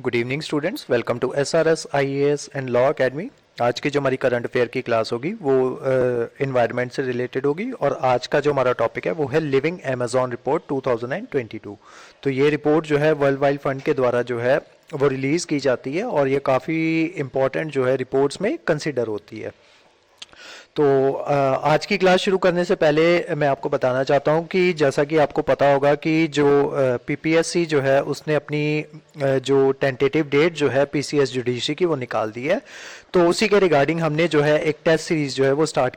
Good evening students, welcome to SRS IAS and law academy. आज की जो हमारी करंट अफेयर की क्लास होगी वो इन्वायरमेंट से रिलेटेड होगी और आज का जो हमारा टॉपिक है वो है लिविंग अमेजॉन रिपोर्ट 2022। तो ये रिपोर्ट जो है वर्ल्ड वाइड फंड के द्वारा जो है वो रिलीज़ की जाती है और ये काफ़ी इम्पॉर्टेंट जो है रिपोर्ट्स में कंसिडर होती है। तो आज की क्लास शुरू करने से पहले मैं आपको बताना चाहता हूं कि जैसा कि आपको पता होगा कि जो PPSC जो है उसने अपनी जो टेंटेटिव डेट जो है PCS जुडिशरी की वो निकाल दी है। तो उसी के रिगार्डिंग हमने जो है एक टेस्ट सीरीज़ जो है वो स्टार्ट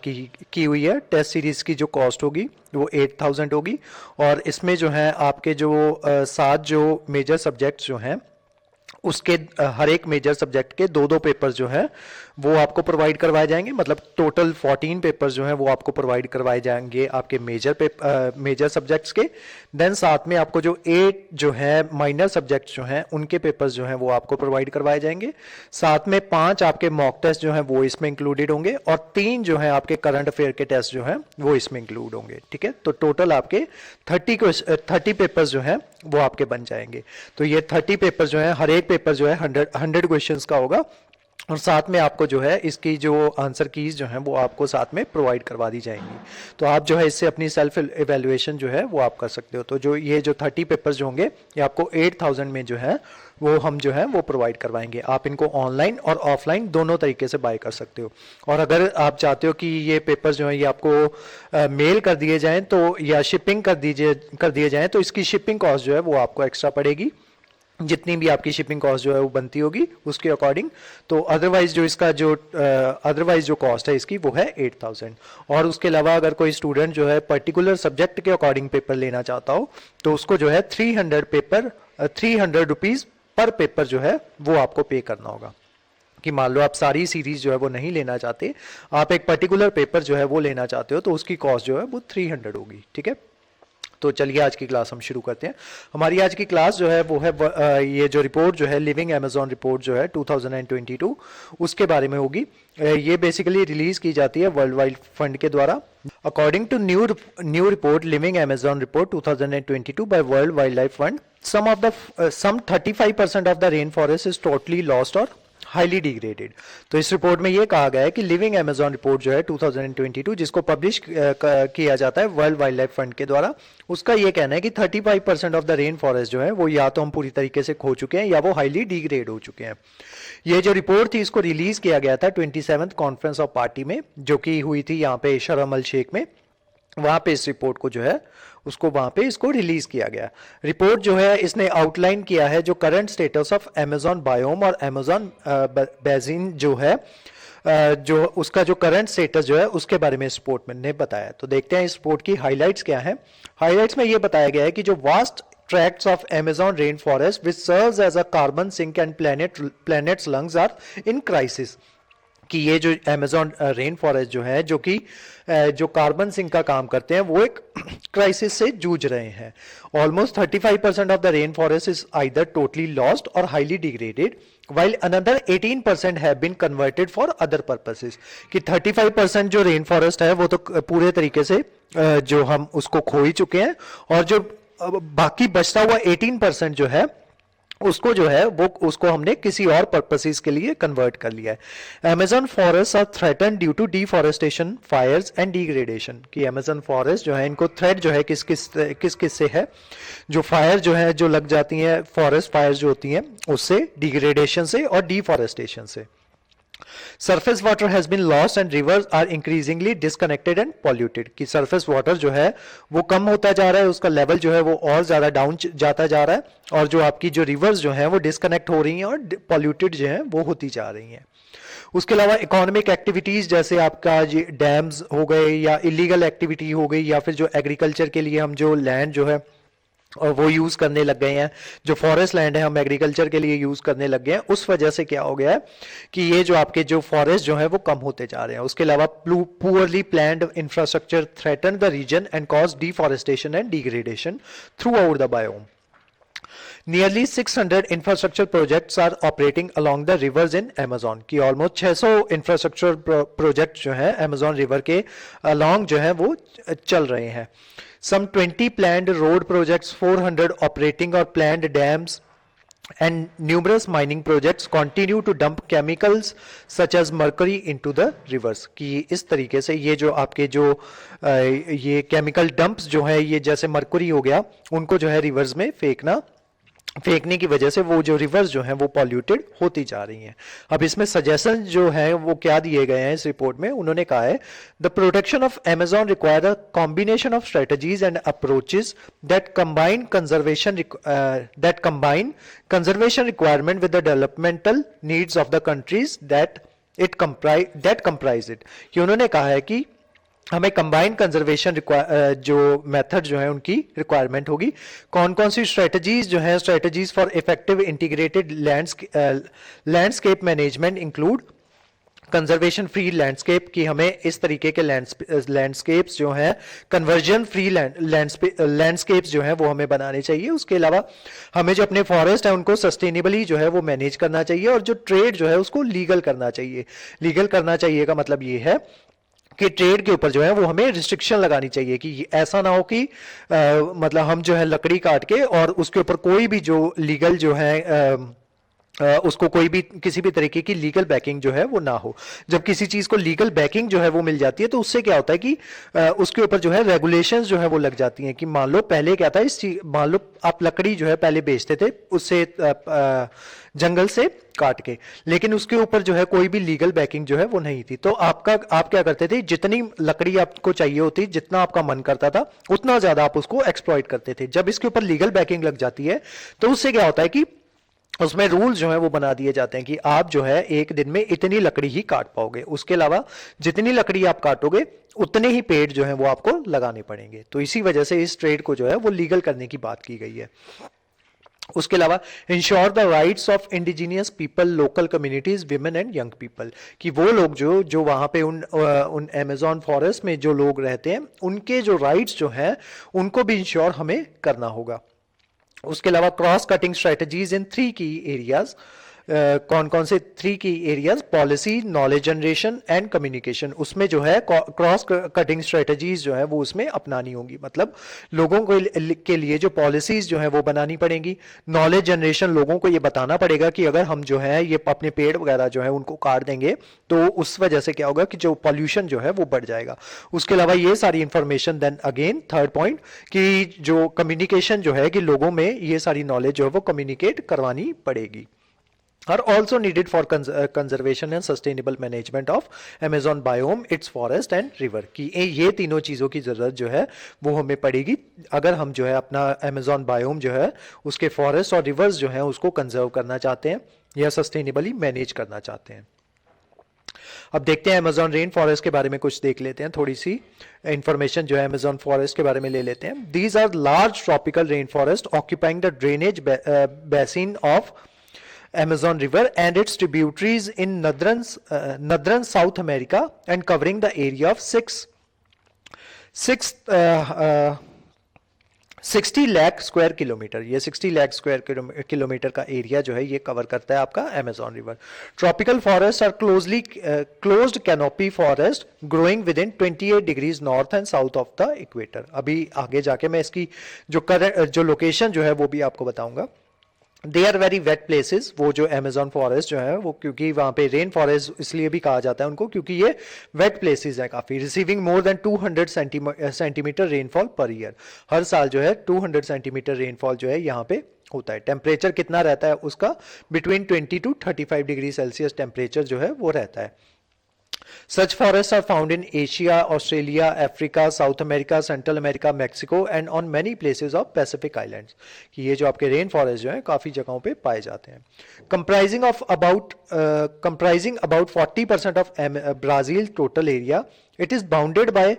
की हुई है। टेस्ट सीरीज़ की जो कॉस्ट होगी वो 8,000 होगी और इसमें जो है आपके जो 7 जो मेजर सब्जेक्ट्स जो हैं उसके हर एक मेजर सब्जेक्ट के दो दो पेपर जो है वो आपको प्रोवाइड करवाए जाएंगे। मतलब टोटल 14 पेपर्स जो हैं वो आपको प्रोवाइड करवाए जाएंगे आपके मेजर सब्जेक्ट्स के। देन साथ में आपको जो 8 जो है माइनर सब्जेक्ट्स जो हैं उनके पेपर्स जो हैं वो आपको प्रोवाइड करवाए जाएंगे। साथ में 5 आपके मॉक टेस्ट जो हैं वो इसमें इंक्लूडेड होंगे और 3 जो है आपके करंट अफेयर के टेस्ट जो हैं वो इसमें इंक्लूड होंगे। ठीक है, तो टोटल आपके 30 पेपर्स जो हैं वो आपके बन जाएंगे। तो ये 30 पेपर जो है हर एक पेपर जो है 100 क्वेश्चंस का होगा और साथ में आपको जो है इसकी जो आंसर कीज जो हैं वो आपको साथ में प्रोवाइड करवा दी जाएंगी। तो आप जो है इससे अपनी सेल्फ इवेल्युएशन जो है वो आप कर सकते हो। तो जो ये जो 30 पेपर्स जो होंगे ये आपको 8,000 में जो है वो हम जो है वो प्रोवाइड करवाएंगे। आप इनको ऑनलाइन और ऑफलाइन दोनों तरीके से बाय कर सकते हो। और अगर आप चाहते हो कि ये पेपर्स जो है ये आपको मेल कर दिए जाएं तो या शिपिंग कर दिए जाएं तो इसकी शिपिंग कॉस्ट जो है वो आपको एक्स्ट्रा पड़ेगी, जितनी भी आपकी शिपिंग कॉस्ट जो है वो बनती होगी उसके अकॉर्डिंग। तो अदरवाइज जो इसका जो कॉस्ट है इसकी वो है 8,000। और उसके अलावा अगर कोई स्टूडेंट जो है पर्टिकुलर सब्जेक्ट के अकॉर्डिंग पेपर लेना चाहता हो तो उसको जो है 300 रुपीज़ पर पेपर जो है वो आपको पे करना होगा। कि मान लो आप सारी सीरीज जो है वो नहीं लेना चाहते, आप एक पर्टिकुलर पेपर जो है वो लेना चाहते हो तो उसकी कॉस्ट जो है वो 300 होगी। ठीक है, तो चलिए आज की क्लास हम शुरू करते हैं। हमारी आज की क्लास जो है वो है ये जो रिपोर्ट जो है लिविंग अमेजॉन रिपोर्ट जो है 2022 उसके बारे में होगी। ये बेसिकली रिलीज की जाती है वर्ल्ड वाइड फंड के द्वारा। According to new report living Amazon report 2022 by world wildlife fund, some 35% of the rain forest is totally lost और हाईली डिग्रेडेड। तो इस रिपोर्ट में ये कहा गया है कि लिविंग अमेजॉन रिपोर्ट जो है 2022 जिसको पब्लिश किया जाता है वर्ल्ड वाइल्ड लाइफ फंड के द्वारा, उसका ये कहना है कि 35% ऑफ द रेन फॉरेस्ट जो है वो या तो हम पूरी तरीके से खो चुके हैं या वो हाईली डिग्रेड हो चुके हैं। ये जो रिपोर्ट थी इसको रिलीज किया गया था 27th कॉन्फ्रेंस ऑफ पार्टी में जो कि हुई थी यहाँ पे शर्म अल शेख में। वहां पे इस रिपोर्ट को जो है उसको वहां पे इसको रिलीज किया गया। रिपोर्ट जो है इसने आउटलाइन किया है जो current status of Amazon biome और अमेजॉन बेसिन जो है जो उसका जो करंट स्टेटस जो है उसके बारे में इस रिपोर्ट में ने बताया। तो देखते हैं इस रिपोर्ट की हाइलाइट्स क्या है। हाइलाइट्स में ये बताया गया है कि जो vast tracts of Amazon rainforest which serves as a carbon sink and planet's lungs are in crisis। कि ये जो अमेजॉन रेन फॉरेस्ट जो है जो कि जो कार्बन सिंक का काम करते हैं वो एक क्राइसिस से जूझ रहे हैं। Almost 35% of the rain forest is either totally lost और highly degraded while another 18% have been converted for other purposes। कि 35% जो रेन फॉरेस्ट है वो तो पूरे तरीके से जो हम उसको खो ही चुके हैं और जो बाकी बचता हुआ 18% जो है उसको जो है वो उसको हमने किसी और पर्पसेस के लिए कन्वर्ट कर लिया है। Amazon forest are threaten due to deforestation, fires and degradation. कि अमेजन फॉरेस्ट जो है इनको थ्रेट जो है किस से है, जो फायर जो है जो लग जाती हैं, फॉरेस्ट फायर जो होती हैं उससे, डिग्रेडेशन से और डिफॉरेस्टेशन से। Surface water has been lost and rivers are increasingly disconnected and polluted. कि सरफेस वाटर जो है वो कम होता जा रहा है, उसका लेवल जो है वो और ज्यादा डाउन जाता जा रहा है और जो आपकी जो रिवर्स जो है वो डिस्कनेक्ट हो रही हैं और पॉल्यूटेड जो है वो होती जा रही हैं। उसके अलावा इकोनॉमिक एक्टिविटीज जैसे आपका डैम्स हो गए या इलीगल एक्टिविटी हो गई या फिर जो एग्रीकल्चर के लिए हम जो लैंड जो है और वो यूज करने लग गए हैं, जो फॉरेस्ट लैंड है हम एग्रीकल्चर के लिए यूज करने लग गए हैं, उस वजह से क्या हो गया है कि ये जो आपके जो फॉरेस्ट जो है वो कम होते जा रहे हैं। उसके अलावा poorly planned infrastructure threaten the region and cause deforestation and degradation throughout the biome. Nearly 600 infrastructure projects are operating along the rivers in Amazon। की ऑलमोस्ट 600 इंफ्रास्ट्रक्चर प्रोजेक्ट जो है अमेजॉन रिवर के along जो है वो चल रहे हैं। Some 20 planned road projects, 400 operating or planned dams and numerous mining projects continue to dump chemicals such as mercury into the rivers। कि इस तरीके से ये जो आपके जो ये केमिकल डंप्स जो है ये जैसे मरकुरी हो गया उनको जो है रिवर्स में फेंकने की वजह से वो जो रिवर्स जो हैं वो पॉल्यूटेड होती जा रही हैं। अब इसमें सजेशन जो है वो क्या दिए गए हैं इस रिपोर्ट में, उन्होंने कहा है the protection of Amazon require a combination of strategies and approaches that combine conservation requirement with the developmental needs of the countries that comprise it. कि उन्होंने कहा है कि हमें कंबाइंड कंजर्वेशन जो मेथड जो है उनकी रिक्वायरमेंट होगी। कौन कौन सी स्ट्रेटजीज जो है, strategies for effective integrated landscape management include conservation free landscape. की हमें इस तरीके के लैंडस्केप्स जो हैं कन्वर्जन फ्री लैंडस्केप्स जो हैं वो हमें बनाने चाहिए। उसके अलावा हमें जो अपने फॉरेस्ट है उनको सस्टेनेबली जो है वो मैनेज करना चाहिए और जो ट्रेड जो है उसको लीगल करना चाहिए। लीगल करना चाहिए का मतलब ये है कि ट्रेड के ऊपर जो है वो हमें रिस्ट्रिक्शन लगानी चाहिए कि ऐसा ना हो कि मतलब हम जो है लकड़ी काट के और उसके ऊपर कोई भी जो लीगल जो है उसको कोई भी किसी भी तरीके की लीगल बैकिंग जो है वो ना हो। जब किसी चीज को लीगल बैकिंग जो है वो मिल जाती है तो उससे क्या होता है कि उसके ऊपर जो है रेगुलेशंस जो है वो लग जाती हैं। कि मान लो पहले क्या था, इस चीज मान लो आप लकड़ी जो है पहले बेचते थे उससे जंगल से काट के, लेकिन उसके ऊपर जो है कोई भी लीगल बैकिंग जो है वो नहीं थी। तो आप क्या करते थे, जितनी लकड़ी आपको चाहिए होती, जितना आपका मन करता था उतना ज्यादा आप उसको एक्सप्लॉइट करते थे। जब इसके ऊपर लीगल बैकिंग लग जाती है तो उससे क्या होता है कि उसमें रूल्स जो है वो बना दिए जाते हैं कि आप जो है एक दिन में इतनी लकड़ी ही काट पाओगे, उसके अलावा जितनी लकड़ी आप काटोगे उतने ही पेड़ जो है वो आपको लगाने पड़ेंगे। तो इसी वजह से इस ट्रेड को जो है वो लीगल करने की बात की गई है। उसके अलावा ensure the rights of indigenous people, local communities, women and young people. कि वो लोग जो वहां पे उन अमेजॉन फॉरेस्ट में जो लोग रहते हैं उनके जो राइट्स जो हैं उनको भी इंश्योर हमें करना होगा। उसके अलावा क्रॉस कटिंग स्ट्रेटजीज इन 3 की एरियाज। कौन कौन से 3 की areas? Policy, knowledge generation and communication. उसमें जो है क्रॉस कटिंग स्ट्रेटजीज जो है वो उसमें अपनानी होगी। मतलब लोगों के लिए जो पॉलिसीज जो है वो बनानी पड़ेंगी। नॉलेज जनरेशन, लोगों को ये बताना पड़ेगा कि अगर हम जो है ये अपने पेड़ वगैरह जो है उनको काट देंगे तो उस वजह से क्या होगा कि जो पॉल्यूशन जो है वो बढ़ जाएगा। उसके अलावा ये सारी information, then again third point कि जो कम्युनिकेशन जो है कि लोगों में ये सारी नॉलेज जो है वो कम्युनिकेट करवानी पड़ेगी। are also needed for conservation and sustainable management of Amazon biome, its forest and river। कि ये तीनों चीज़ों की ज़रूरत जो है वो हमें पड़ेगी अगर हम जो है अपना Amazon biome जो है उसके फॉरेस्ट और रिवर्स जो है उसको कंजर्व करना चाहते हैं या सस्टेनेबली मैनेज करना चाहते हैं। अब देखते हैं अमेजॉन रेन फॉरेस्ट के बारे में कुछ देख लेते हैं, थोड़ी सी इंफॉर्मेशन जो है अमेजॉन फॉरेस्ट के बारे में ले लेते हैं। These are large tropical rain forest occupying the drainage basin of Amazon River and its tributaries in northern South America and covering the area of 60 lakh square kilometre. ये 60 लाख स्क्वायर किलोमीटर का area जो है ये कवर करता है आपका Amazon river. Tropical forest are closed canopy forest growing within 28 degrees north and south of the equator. अभी आगे जाके मैं इसकी जो लोकेशन जो है वो भी आपको बताऊंगा। They are very wet places, वो जो अमेजॉन फॉरेस्ट जो है वो, क्योंकि वहां पे रेन फॉरेस्ट इसलिए भी कहा जाता है उनको क्योंकि ये वेट प्लेसेस है काफी। Receiving more than 200 centimetre rainfall per year. हर साल जो है 200 सेंटीमीटर रेनफॉल जो है यहाँ पे होता है। टेम्परेचर कितना रहता है उसका? Between 20 to 35 degree Celsius temperature जो है वो रहता है। Such forests are found in Asia, Australia, Africa, South America, Central America, Mexico and on many places of Pacific Islands। कि ये जो आपके रेन फॉरेस्ट जो है काफी जगहों पे पाए जाते हैं। Comprising about 40% of Brazil total area, it is bounded by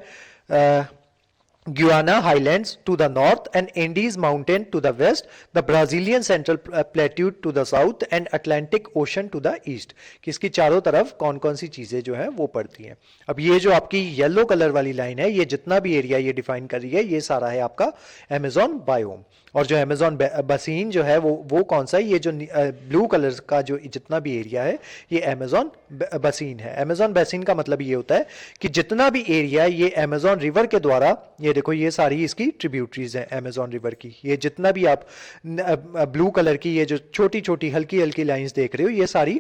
Guiana Highlands to the north and Andes Mountain to the west, the Brazilian Central Plateau to the south and Atlantic Ocean to the east। कि इसकी चारों तरफ कौन कौन सी चीजें जो है वो पड़ती हैं। अब ये जो आपकी येलो कलर वाली लाइन है, ये जितना भी एरिया ये डिफाइन कर रही है ये सारा है आपका अमेजॉन बायोम। और जो अमेजॉन बसीन जो है वो कौन सा है? ये जो ब्लू कलर का जो जितना भी एरिया है ये अमेजॉन बसीन है। अमेजॉन बसीन का मतलब ये होता है कि जितना भी एरिया ये अमेजॉन रिवर के द्वारा ये देखो ये सारी इसकी ट्रिब्यूटरीज हैं अमेजोन रिवर की। ये जितना भी आप ब्लू कलर की ये जो छोटी छोटी हल्की हल्की लाइंस देख रहे हो, ये सारी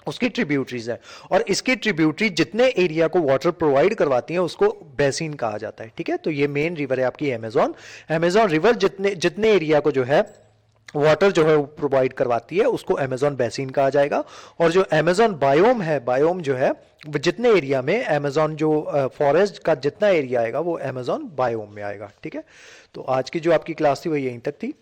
उसकी ट्रिब्यूटरीज है। और इसकी ट्रिब्यूटरी जितने एरिया को वाटर प्रोवाइड करवाती हैं उसको बेसिन कहा जाता है। ठीक है, तो ये मेन रिवर है आपकी अमेजोन। अमेजोन रिवर जितने जितने एरिया को जो है वाटर जो है वो प्रोवाइड करवाती है उसको अमेजोन बेसिन कहा जाएगा। और जो अमेजोन बायोम है, बायोम जो है जितने एरिया में अमेजोन जो फॉरेस्ट का जितना एरिया आएगा वो अमेजोन बायोम में आएगा। ठीक है, तो आज की जो आपकी क्लास थी वो यहीं तक थी।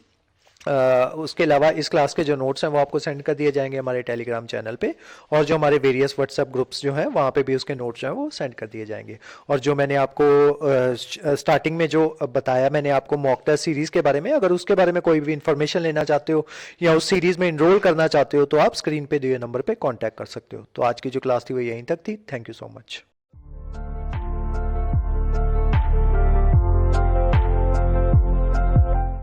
उसके अलावा इस क्लास के जो नोट्स हैं वो आपको सेंड कर दिए जाएंगे हमारे टेलीग्राम चैनल पे, और जो हमारे वेरियस व्हाट्सएप ग्रुप्स जो हैं वहाँ पे भी उसके नोट्स जो हैं वो सेंड कर दिए जाएंगे। और जो मैंने आपको स्टार्टिंग में जो बताया मैंने आपको मॉक टेस्ट सीरीज़ के बारे में, अगर उसके बारे में कोई भी इन्फॉर्मेशन लेना चाहते हो या उस सीरीज़ में इनरोल करना चाहते हो तो आप स्क्रीन पे दिए नंबर पर कॉन्टैक्ट कर सकते हो। तो आज की जो क्लास थी वो यहीं तक थी। Thank you so much.